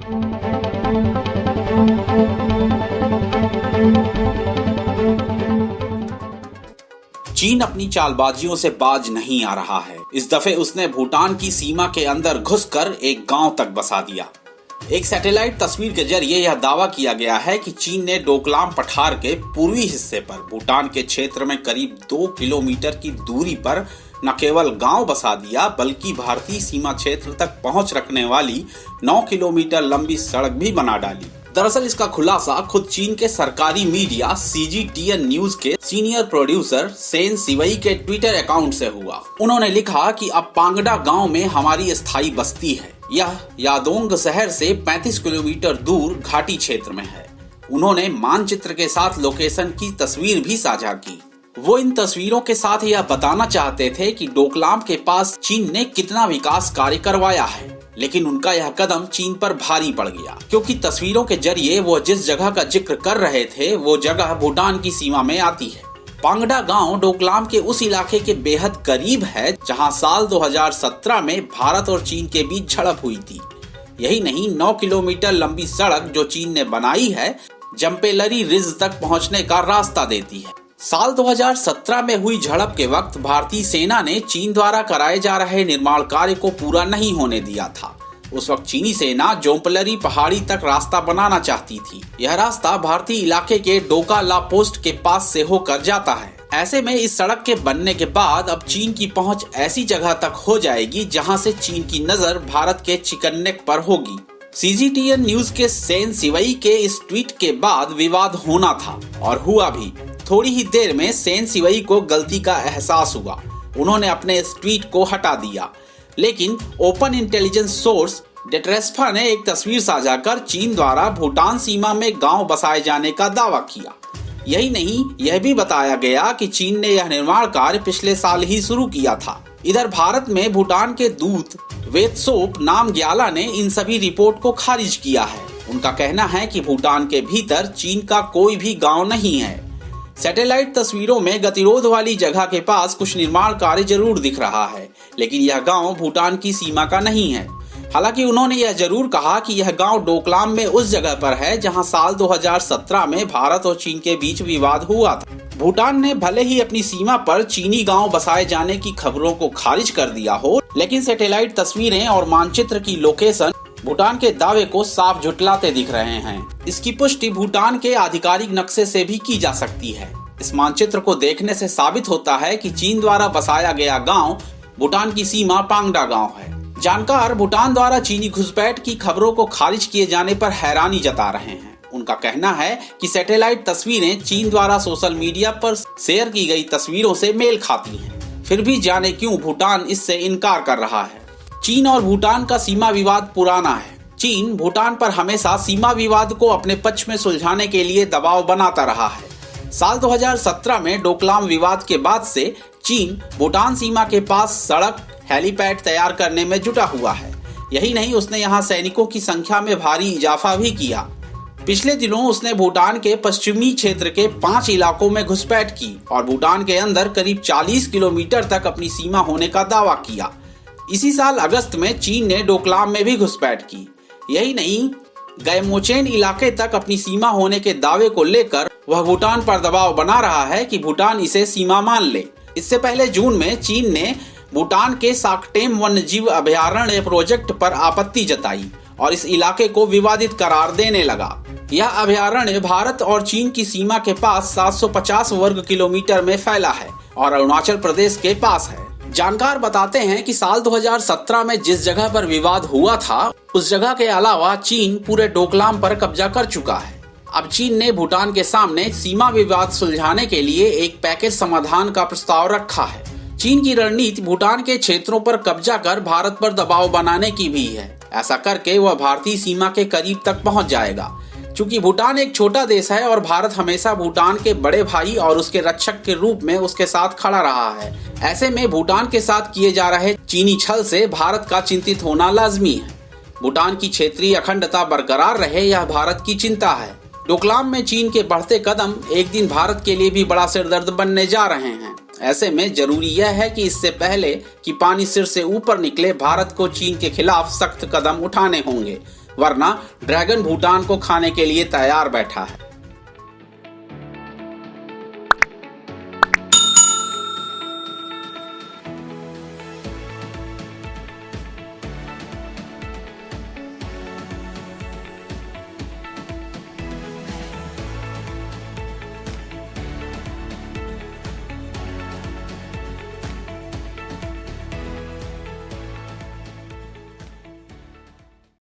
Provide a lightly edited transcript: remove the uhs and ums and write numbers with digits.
चीन अपनी चालबाजियों से बाज नहीं आ रहा है। इस दफे उसने भूटान की सीमा के अंदर घुसकर एक गांव तक बसा दिया। एक सैटेलाइट तस्वीर के जरिए यह दावा किया गया है कि चीन ने डोकलाम पठार के पूर्वी हिस्से पर भूटान के क्षेत्र में करीब 2 किलोमीटर की दूरी पर न केवल गांव बसा दिया, बल्कि भारतीय सीमा क्षेत्र तक पहुंच रखने वाली 9 किलोमीटर लंबी सड़क भी बना डाली। दरअसल इसका खुलासा खुद चीन के सरकारी मीडिया CGTN न्यूज के सीनियर प्रोड्यूसर सेन सिवई के ट्विटर अकाउंट से हुआ। उन्होंने लिखा कि अब पांगडा गांव में हमारी स्थायी बस्ती है। यह यादोंग शहर से 35 किलोमीटर दूर घाटी क्षेत्र में है। उन्होंने मानचित्र के साथ लोकेशन की तस्वीर भी साझा की। वो इन तस्वीरों के साथ यह बताना चाहते थे कि डोकलाम के पास चीन ने कितना विकास कार्य करवाया है, लेकिन उनका यह कदम चीन पर भारी पड़ गया, क्योंकि तस्वीरों के जरिए वो जिस जगह का जिक्र कर रहे थे वो जगह भूटान की सीमा में आती है। पांगडा गांव डोकलाम के उस इलाके के बेहद करीब है जहां साल 2017 में भारत और चीन के बीच झड़प हुई थी। यही नहीं, 9 किलोमीटर लंबी सड़क जो चीन ने बनाई है, जम्पेलरी रिज तक पहुंचने का रास्ता देती है। साल 2017 में हुई झड़प के वक्त भारतीय सेना ने चीन द्वारा कराए जा रहे निर्माण कार्य को पूरा नहीं होने दिया था। उस वक्त चीनी सेना जोम्पलरी पहाड़ी तक रास्ता बनाना चाहती थी। यह रास्ता भारतीय इलाके के डोका ला पोस्ट के पास से होकर जाता है। ऐसे में इस सड़क के बनने के बाद अब चीन की पहुंच ऐसी जगह तक हो जाएगी जहां से चीन की नजर भारत के चिकन नेक पर होगी। CGTN न्यूज के सेन सिवई के इस ट्वीट के बाद विवाद होना था और हुआ भी। थोड़ी ही देर में सेन सिवई को गलती का एहसास हुआ। उन्होंने अपने इस ट्वीट को हटा दिया, लेकिन ओपन इंटेलिजेंस सोर्स डेट्रेस्फा ने एक तस्वीर साझा कर चीन द्वारा भूटान सीमा में गांव बसाए जाने का दावा किया। यही नहीं, यह भी बताया गया कि चीन ने यह निर्माण कार्य पिछले साल ही शुरू किया था। इधर भारत में भूटान के दूत वेतसोप नामग्याला ने इन सभी रिपोर्ट को खारिज किया है। उनका कहना है कि भूटान के भीतर चीन का कोई भी गांव नहीं है। सैटेलाइट तस्वीरों में गतिरोध वाली जगह के पास कुछ निर्माण कार्य जरूर दिख रहा है, लेकिन यह गांव भूटान की सीमा का नहीं है। हालांकि उन्होंने यह जरूर कहा कि यह गांव डोकलाम में उस जगह पर है जहां साल 2017 में भारत और चीन के बीच विवाद हुआ था। भूटान ने भले ही अपनी सीमा पर चीनी गांव बसाए जाने की खबरों को खारिज कर दिया हो, लेकिन सैटेलाइट तस्वीरें और मानचित्र की लोकेशन भूटान के दावे को साफ झुटलाते दिख रहे हैं। इसकी पुष्टि भूटान के आधिकारिक नक्शे से भी की जा सकती है। इस मानचित्र को देखने से साबित होता है कि चीन द्वारा बसाया गया गांव भूटान की सीमा पांगडा गांव है। जानकार भूटान द्वारा चीनी घुसपैठ की खबरों को खारिज किए जाने पर हैरानी जता रहे हैं। उनका कहना है कि सैटेलाइट तस्वीरें चीन द्वारा सोशल मीडिया पर शेयर की गई तस्वीरों से मेल खाती हैं। फिर भी जाने क्यों भूटान इससे इनकार कर रहा है। चीन और भूटान का सीमा विवाद पुराना है। चीन भूटान पर हमेशा सीमा विवाद को अपने पक्ष में सुलझाने के लिए दबाव बनाता रहा है। साल 2017 में डोकलाम विवाद के बाद से चीन भूटान सीमा के पास सड़क, हेलीपैड तैयार करने में जुटा हुआ है। यही नहीं, उसने यहाँ सैनिकों की संख्या में भारी इजाफा भी किया। पिछले दिनों उसने भूटान के पश्चिमी क्षेत्र के 5 इलाकों में घुसपैठ की और भूटान के अंदर करीब 40 किलोमीटर तक अपनी सीमा होने का दावा किया। इसी साल अगस्त में चीन ने डोकलाम में भी घुसपैठ की। यही नहीं, गैमोचेन इलाके तक अपनी सीमा होने के दावे को लेकर वह भूटान पर दबाव बना रहा है कि भूटान इसे सीमा मान ले। इससे पहले जून में चीन ने भूटान के साकटेम वन्यजीव अभयारण्य प्रोजेक्ट पर आपत्ति जताई और इस इलाके को विवादित करार देने लगा। यह अभयारण्य भारत और चीन की सीमा के पास 750 वर्ग किलोमीटर में फैला है और अरुणाचल प्रदेश के पास है। जानकार बताते हैं कि साल 2017 में जिस जगह पर विवाद हुआ था, उस जगह के अलावा चीन पूरे डोकलाम पर कब्जा कर चुका है। अब चीन ने भूटान के सामने सीमा विवाद सुलझाने के लिए एक पैकेज समाधान का प्रस्ताव रखा है। चीन की रणनीति भूटान के क्षेत्रों पर कब्जा कर भारत पर दबाव बनाने की भी है। ऐसा करके वह भारतीय सीमा के करीब तक पहुंच जाएगा। चूंकि भूटान एक छोटा देश है और भारत हमेशा भूटान के बड़े भाई और उसके रक्षक के रूप में उसके साथ खड़ा रहा है, ऐसे में भूटान के साथ किए जा रहे चीनी छल से भारत का चिंतित होना लाजमी है। भूटान की क्षेत्रीय अखंडता बरकरार रहे, यह भारत की चिंता है। डोकलाम में चीन के बढ़ते कदम एक दिन भारत के लिए भी बड़ा सिरदर्द बनने जा रहे हैं। ऐसे में जरूरी यह है कि इससे पहले कि पानी सिर से ऊपर निकले, भारत को चीन के खिलाफ सख्त कदम उठाने होंगे। वरना ड्रैगन भूटान को खाने के लिए तैयार बैठा है।